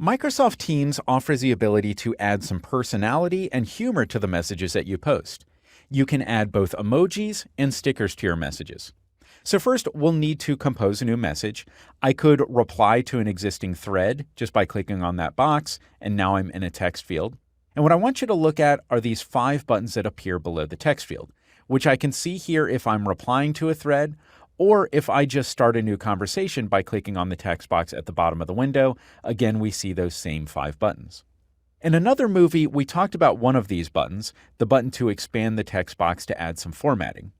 Microsoft Teams offers the ability to add some personality and humor to the messages that you post. You can add both emojis and stickers to your messages. So first, we'll need to compose a new message. I could reply to an existing thread just by clicking on that box, and now I'm in a text field. And what I want you to look at are these 5 buttons that appear below the text field, which I can see here if I'm replying to a thread, or if I just start a new conversation by clicking on the text box at the bottom of the window. Again, we see those same 5 buttons. In another movie, we talked about one of these buttons, the button to expand the text box to add some formatting.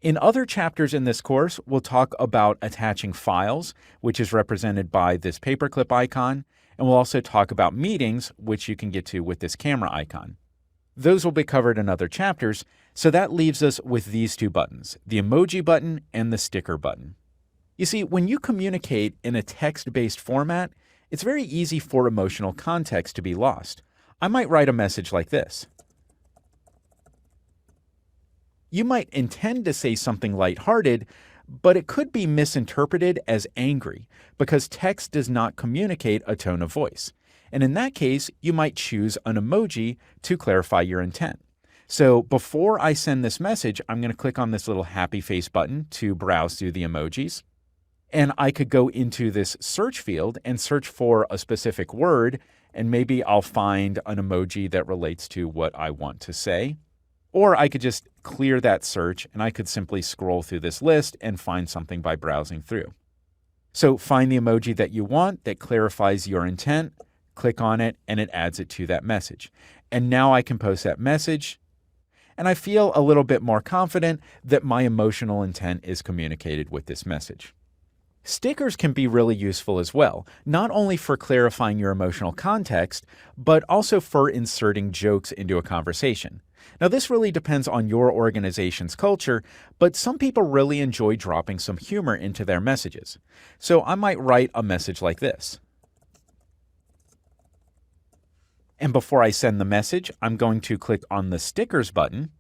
In other chapters in this course, we'll talk about attaching files, which is represented by this paperclip icon, and we'll also talk about meetings, which you can get to with this camera icon. Those will be covered in other chapters, so that leaves us with these 2 buttons, the emoji button and the sticker button. You see, when you communicate in a text-based format, it's very easy for emotional context to be lost. I might write a message like this. You might intend to say something lighthearted, but it could be misinterpreted as angry because text does not communicate a tone of voice. And in that case, you might choose an emoji to clarify your intent. So before I send this message, I'm going to click on this little happy face button to browse through the emojis. And I could go into this search field and search for a specific word, and maybe I'll find an emoji that relates to what I want to say. Or I could just clear that search and I could simply scroll through this list and find something by browsing through. So find the emoji that you want that clarifies your intent, click on it, and it adds it to that message. And now I can post that message, and I feel a little bit more confident that my emotional intent is communicated with this message. Stickers can be really useful as well, not only for clarifying your emotional context, but also for inserting jokes into a conversation. Now, this really depends on your organization's culture, but some people really enjoy dropping some humor into their messages. So I might write a message like this. And before I send the message, I'm going to click on the stickers button,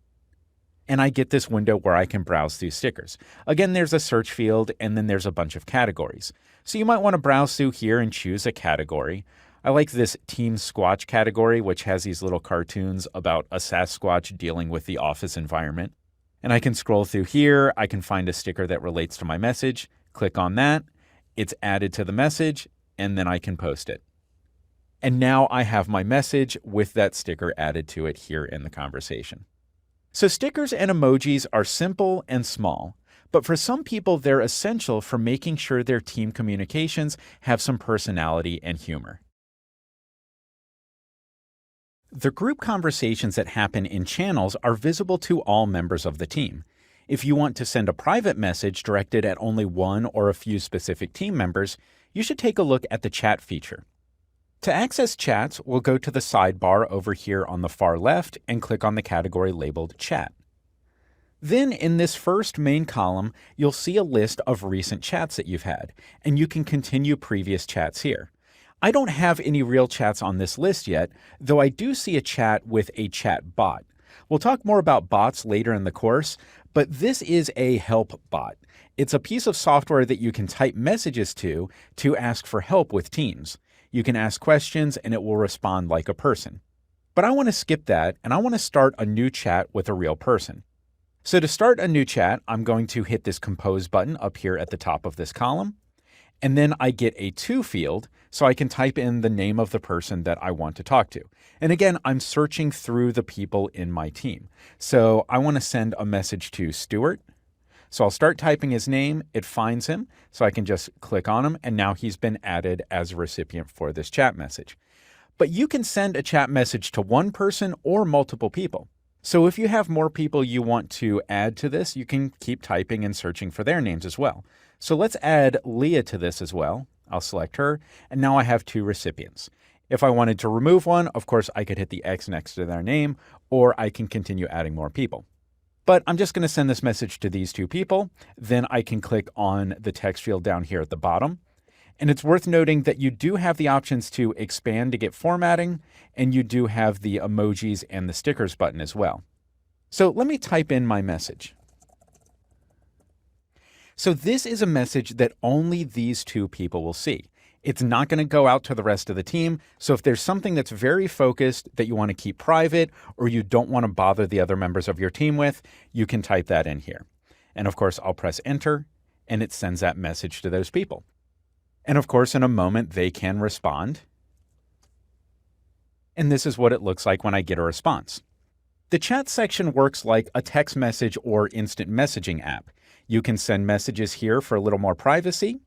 and I get this window where I can browse through stickers. Again, there's a search field, and then there's a bunch of categories. So you might want to browse through here and choose a category. I like this Team Squatch category, which has these little cartoons about a Sasquatch dealing with the office environment. And I can scroll through here. I can find a sticker that relates to my message, click on that. It's added to the message, and then I can post it. And now I have my message with that sticker added to it here in the conversation. So stickers and emojis are simple and small, but for some people they're essential for making sure their team communications have some personality and humor. The group conversations that happen in channels are visible to all members of the team. If you want to send a private message directed at only one or a few specific team members, you should take a look at the chat feature. To access chats, we'll go to the sidebar over here on the far left and click on the category labeled Chat. Then in this first main column, you'll see a list of recent chats that you've had, and you can continue previous chats here. I don't have any real chats on this list yet, though I do see a chat with a chat bot. We'll talk more about bots later in the course, but this is a help bot. It's a piece of software that you can type messages to ask for help with Teams. You can ask questions and it will respond like a person. But I want to skip that and I want to start a new chat with a real person. So to start a new chat, I'm going to hit this compose button up here at the top of this column. And then I get a to field so I can type in the name of the person that I want to talk to. And again, I'm searching through the people in my team. So I want to send a message to Stuart. So I'll start typing his name, it finds him, so I can just click on him, and now he's been added as a recipient for this chat message. But you can send a chat message to one person or multiple people. So if you have more people you want to add to this, you can keep typing and searching for their names as well. So let's add Leah to this as well. I'll select her, and now I have 2 recipients. If I wanted to remove one, of course, I could hit the X next to their name, or I can continue adding more people. But I'm just going to send this message to these 2 people. Then I can click on the text field down here at the bottom. And it's worth noting that you do have the options to expand to get formatting, and you do have the emojis and the stickers button as well. So let me type in my message. So this is a message that only these 2 people will see. It's not going to go out to the rest of the team. So if there's something that's very focused that you want to keep private or you don't want to bother the other members of your team with, you can type that in here. And of course, I'll press enter and it sends that message to those people. And of course, in a moment, they can respond. And this is what it looks like when I get a response. The chat section works like a text message or instant messaging app. You can send messages here for a little more privacy.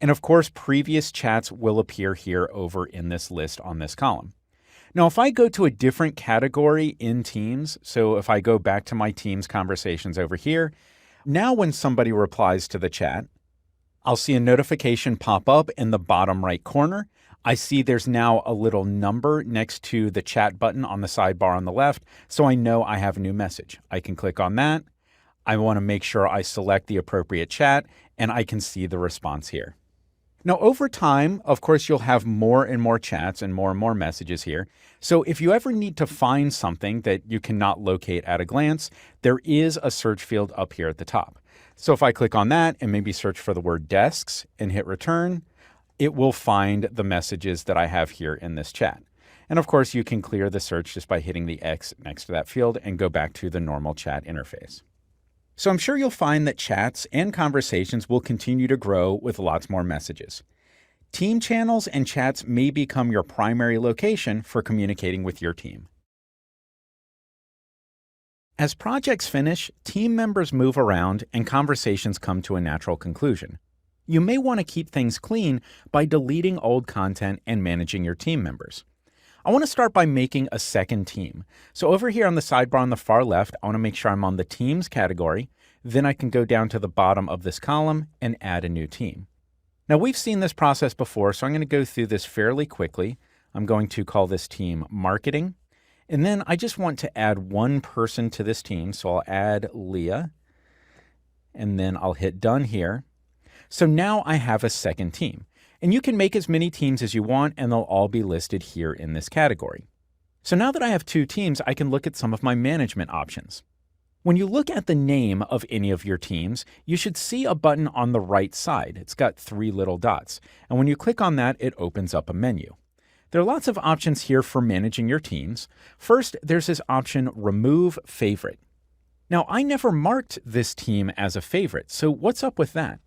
And of course, previous chats will appear here over in this list on this column. Now, if I go to a different category in Teams, so if I go back to my Teams conversations over here, now when somebody replies to the chat, I'll see a notification pop up in the bottom right corner. I see there's now a little number next to the chat button on the sidebar on the left, so I know I have a new message. I can click on that. I want to make sure I select the appropriate chat, and I can see the response here. Now, over time, of course, you'll have more and more chats and more messages here. So if you ever need to find something that you cannot locate at a glance, there is a search field up here at the top. So if I click on that and maybe search for the word desks and hit return, it will find the messages that I have here in this chat. And of course, you can clear the search just by hitting the X next to that field and go back to the normal chat interface. So I'm sure you'll find that chats and conversations will continue to grow with lots more messages. Team channels and chats may become your primary location for communicating with your team. As projects finish, team members move around and conversations come to a natural conclusion. You may want to keep things clean by deleting old content and managing your team members. I want to start by making a second team. So over here on the sidebar on the far left, I want to make sure I'm on the Teams category. Then I can go down to the bottom of this column and add a new team. Now we've seen this process before, so I'm going to go through this fairly quickly. I'm going to call this team Marketing. And then I just want to add one person to this team. So I'll add Leah. And then I'll hit Done here. So now I have a second team. And you can make as many teams as you want, and they'll all be listed here in this category. So now that I have two teams, I can look at some of my management options. When you look at the name of any of your teams, you should see a button on the right side. It's got three little dots. And when you click on that, it opens up a menu. There are lots of options here for managing your teams. First, there's this option, Remove Favorite. Now, I never marked this team as a favorite, so what's up with that?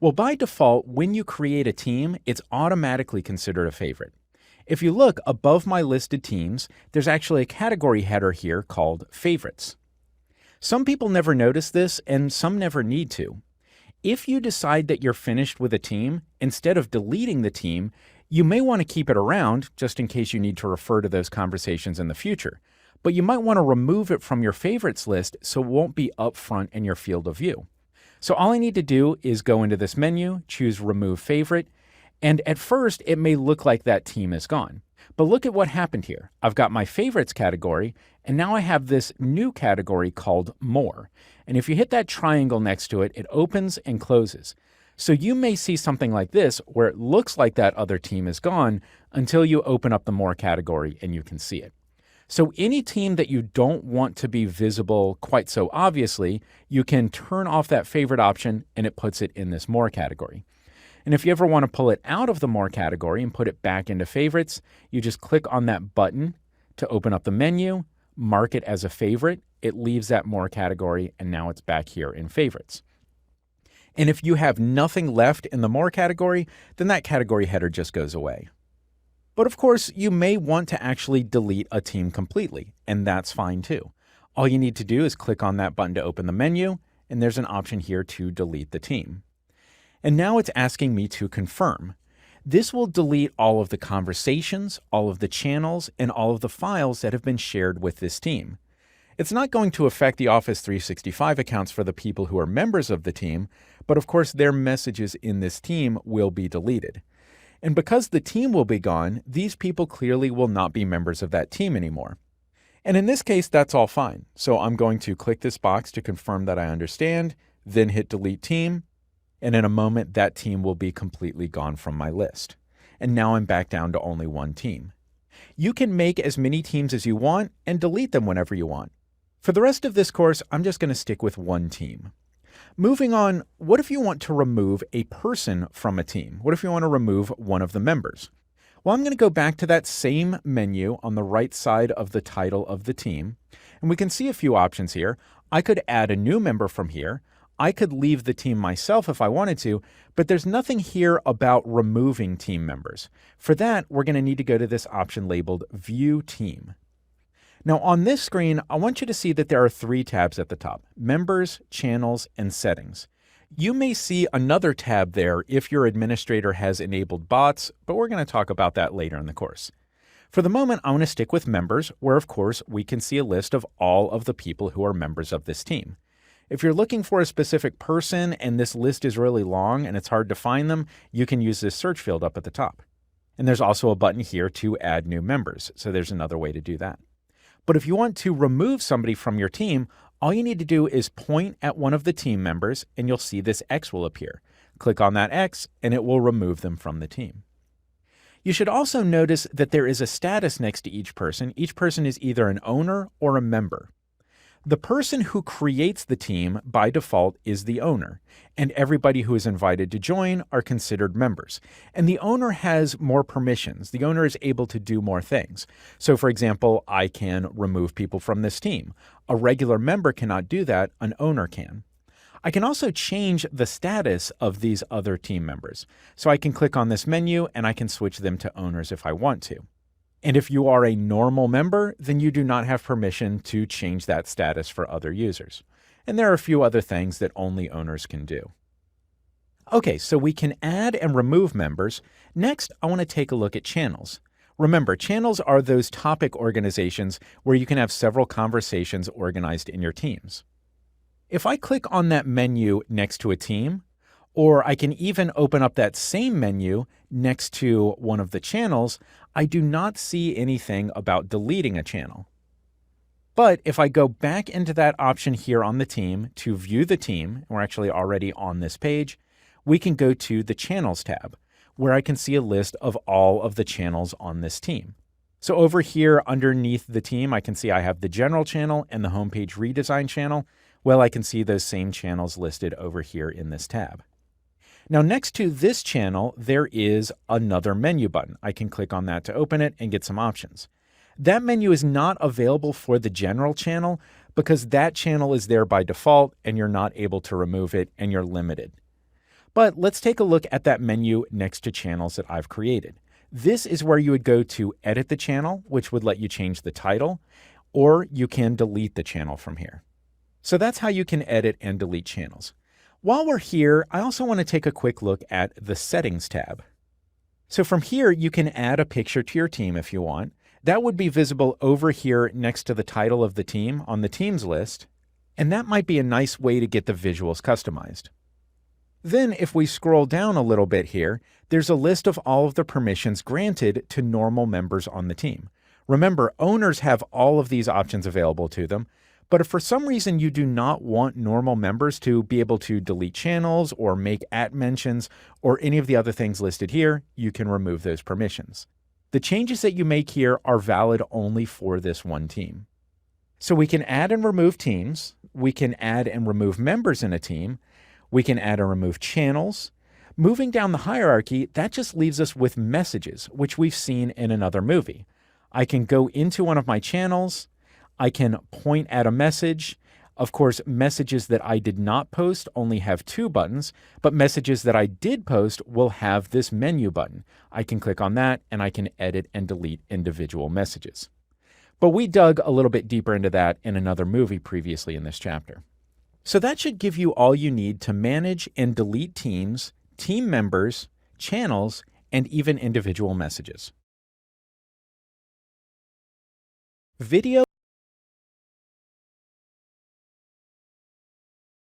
Well, by default, when you create a team, it's automatically considered a favorite. If you look above my listed teams, there's actually a category header here called Favorites. Some people never notice this, and some never need to. If you decide that you're finished with a team, instead of deleting the team, you may want to keep it around just in case you need to refer to those conversations in the future. But you might want to remove it from your favorites list so it won't be up front in your field of view. So all I need to do is go into this menu, choose Remove Favorite, and at first it may look like that team is gone. But look at what happened here. I've got my Favorites category, and now I have this new category called More. And if you hit that triangle next to it, it opens and closes. So you may see something like this where it looks like that other team is gone until you open up the More category and you can see it. So any team that you don't want to be visible quite so obviously, you can turn off that favorite option and it puts it in this More category. And if you ever want to pull it out of the More category and put it back into Favorites, you just click on that button to open up the menu, mark it as a favorite, it leaves that More category, and now it's back here in Favorites. And if you have nothing left in the More category, then that category header just goes away. But of course, you may want to actually delete a team completely, and that's fine too. All you need to do is click on that button to open the menu, and there's an option here to delete the team. And now it's asking me to confirm. This will delete all of the conversations, all of the channels, and all of the files that have been shared with this team. It's not going to affect the Office 365 accounts for the people who are members of the team, but of course their messages in this team will be deleted. And because the team will be gone, these people clearly will not be members of that team anymore. And in this case, that's all fine. So I'm going to click this box to confirm that I understand, then hit Delete Team, and in a moment, that team will be completely gone from my list. And now I'm back down to only one team. You can make as many teams as you want and delete them whenever you want. For the rest of this course, I'm just going to stick with one team. Moving on, what if you want to remove a person from a team? What if you want to remove one of the members? Well, I'm going to go back to that same menu on the right side of the title of the team, and we can see a few options here. I could add a new member from here. I could leave the team myself if I wanted to, but there's nothing here about removing team members. For that, we're going to need to go to this option labeled View Team. Now on this screen, I want you to see that there are 3 tabs at the top: Members, Channels, and Settings. You may see another tab there if your administrator has enabled bots, but we're going to talk about that later in the course. For the moment, I want to stick with Members, where of course we can see a list of all of the people who are members of this team. If you're looking for a specific person and this list is really long and it's hard to find them, you can use this search field up at the top. And there's also a button here to add new members, so there's another way to do that. But if you want to remove somebody from your team, all you need to do is point at one of the team members and you'll see this X will appear. Click on that X and it will remove them from the team. You should also notice that there is a status next to each person. Each person is either an owner or a member. The person who creates the team by default is the owner, and everybody who is invited to join are considered members. And the owner has more permissions. The owner is able to do more things. So for example, I can remove people from this team. A regular member cannot do that, an owner can. I can also change the status of these other team members. So I can click on this menu and I can switch them to owners if I want to. And if you are a normal member, then you do not have permission to change that status for other users. And there are a few other things that only owners can do. Okay, so we can add and remove members. Next, I want to take a look at channels. Remember, channels are those topic organizations where you can have several conversations organized in your teams. If I click on that menu next to a team, or I can even open up that same menu next to one of the channels, I do not see anything about deleting a channel. But if I go back into that option here on the team to view the team, and we're actually already on this page, we can go to the Channels tab, where I can see a list of all of the channels on this team. So over here underneath the team, I can see I have the General channel and the Homepage Redesign channel. Well, I can see those same channels listed over here in this tab. Now, next to this channel, there is another menu button. I can click on that to open it and get some options. That menu is not available for the General channel because that channel is there by default and you're not able to remove it and you're limited. But let's take a look at that menu next to channels that I've created. This is where you would go to edit the channel, which would let you change the title, or you can delete the channel from here. So that's how you can edit and delete channels. While we're here, I also want to take a quick look at the Settings tab. So from here, you can add a picture to your team if you want. That would be visible over here next to the title of the team on the Teams list, and that might be a nice way to get the visuals customized. Then if we scroll down a little bit here, there's a list of all of the permissions granted to normal members on the team. Remember, owners have all of these options available to them, but if for some reason you do not want normal members to be able to delete channels or make @mentions or any of the other things listed here, you can remove those permissions. The changes that you make here are valid only for this one team. So we can add and remove teams, we can add and remove members in a team, we can add and remove channels. Moving down the hierarchy, that just leaves us with messages, which we've seen in another movie. I can go into one of my channels, I can point at a message. Of course, messages that I did not post only have 2 buttons, but messages that I did post will have this menu button. I can click on that and I can edit and delete individual messages. But we dug a little bit deeper into that in another movie previously in this chapter. So that should give you all you need to manage and delete teams, team members, channels, and even individual messages. Video